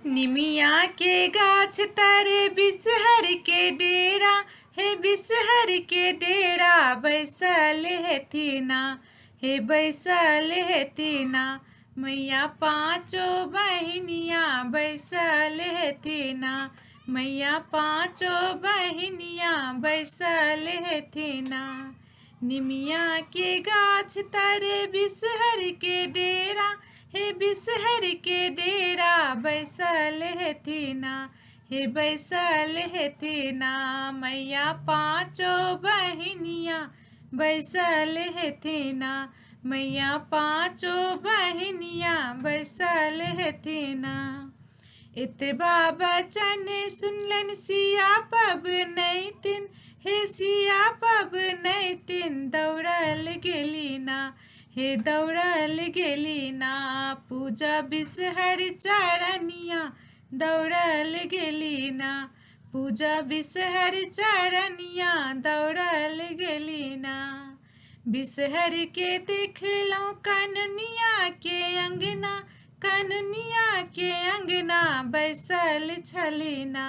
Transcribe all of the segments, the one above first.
निमिया के गाछ तारे बिसहर के डेरा, हे बिसहर के डेरा बैसल हेथिना, हे बैसल हेथिना। मैया पाँचों बहनिया बैसल हेथिना, मैया पाँचों बहनिया बैसल हेथिना। निमिया के गाछ तारे बिसहर के डेरा, हे बिसहर के डेरा बैसल हेथिना, हे बैसल हेथिना। मैया पाँचों बहनिया बैसल हेथिना, मैया पाँचों बहनिया बैसल हेथिना। इतबा बचन सुनलन सिया पबनैतिन, हे सिया पबनैतिन दौड़ल गेलीना, हे दौड़ल गेलीना। पूजा बिसहर चरनिया दौड़ल गेलीना, पूजा बिसहर चरनिया दौड़ल गेलीना। बिसहर के देखलौं कननिया के अंगना, कननिया के अंगना बैसल छलीना,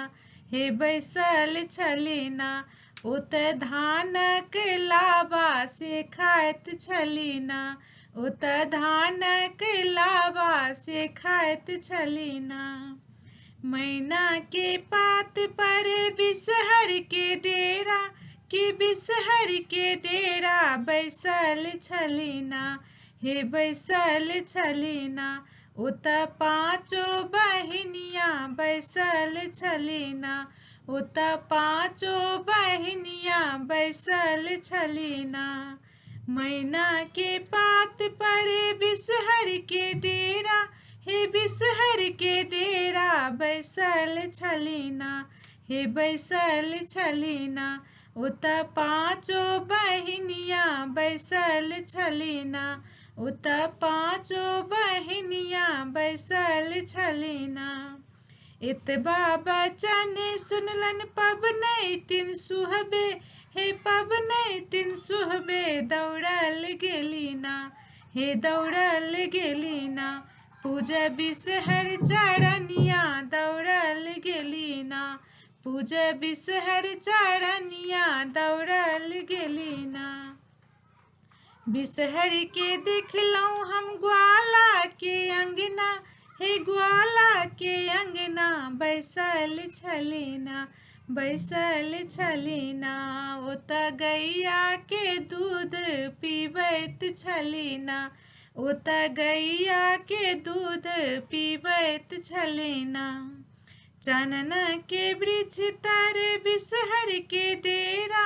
हे बैसल छलीना। ओत धानक लाबा से खाइत छलीना, ओत धानक लाबा से खाइत छलीना। मैना के पात पर बिसहर के डेरा, कि बिसहर के डेरा बैसल छलीना, हे बैसल छलीना। ओत पाँचों बहनिया बैसल छलीना, ओत पाँचों बहनिया बैसल छलीना। मैना के पात पर बिसहर के डेरा, हे बिसहर के डेरा बैसल छलीना, हे बैसल छलीना। ओत पाँचों बहनिया बैसल छलीना, ओत पाँचों बहनिया बैसल छलीना। इतबा बचन सुनलन पबनैतिन सुहबे, हे पबनैतिन सुहबे दौड़ल गेलीना, हे दौड़ल गेलीना। पूजा बिसहर चरनिया दौड़ल गेलीना, पूजा बिसहर चरनिया दौड़ल गेलीना। बिसहर के देखलौं हम ग्वाला के अंगना, हे ग्वाला के अंगना बैसल छलीना, बैसल छलीना। ओत गैया के दूध पीबैत छलीना, ओत गैया के दूध पीबैत छलीना। चनन के वृक्ष तर बिसहर के डेरा,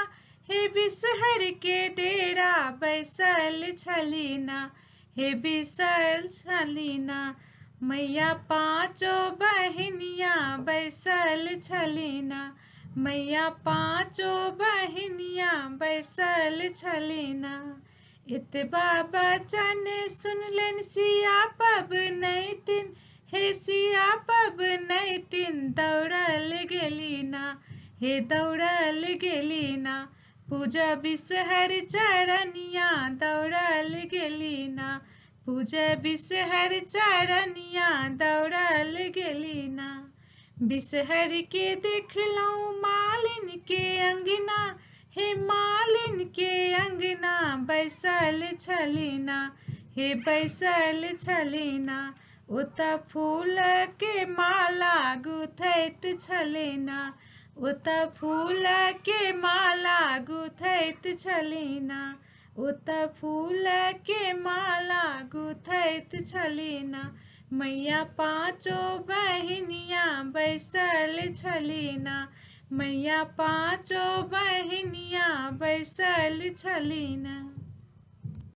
हे बिसहर के डेरा बैसल छलीना, हे बिसल छलीना। मैया पाँचों बहनिया बैसल छलीना, मैया पाँचों बहनिया बैसल छलीना। इतबा बचन सुनलन सिया पबनैतिन, हे सिया पबनैतिन दौड़ल गेलीना, हे दौड़ल गेलीना। पूजा बिसहर चरनिया दौड़ल गेलीना, पूजा बिसहर चरनिया दौड़ल गेलीना। बिसहर के देखलौं मालिन के अंगना, हे मालिन के अंगना बैसल छलीना, हे बैसल छलीना। ओत फूल के माला गुथैत छलीना, ओत फूल के माला गुथैत छलीना, ओत फूल के माला गुथैत छलीना। मैया पाँचों बहनिया बैसल छलीना, मैया पाँचों बहनिया बैसल छलीना।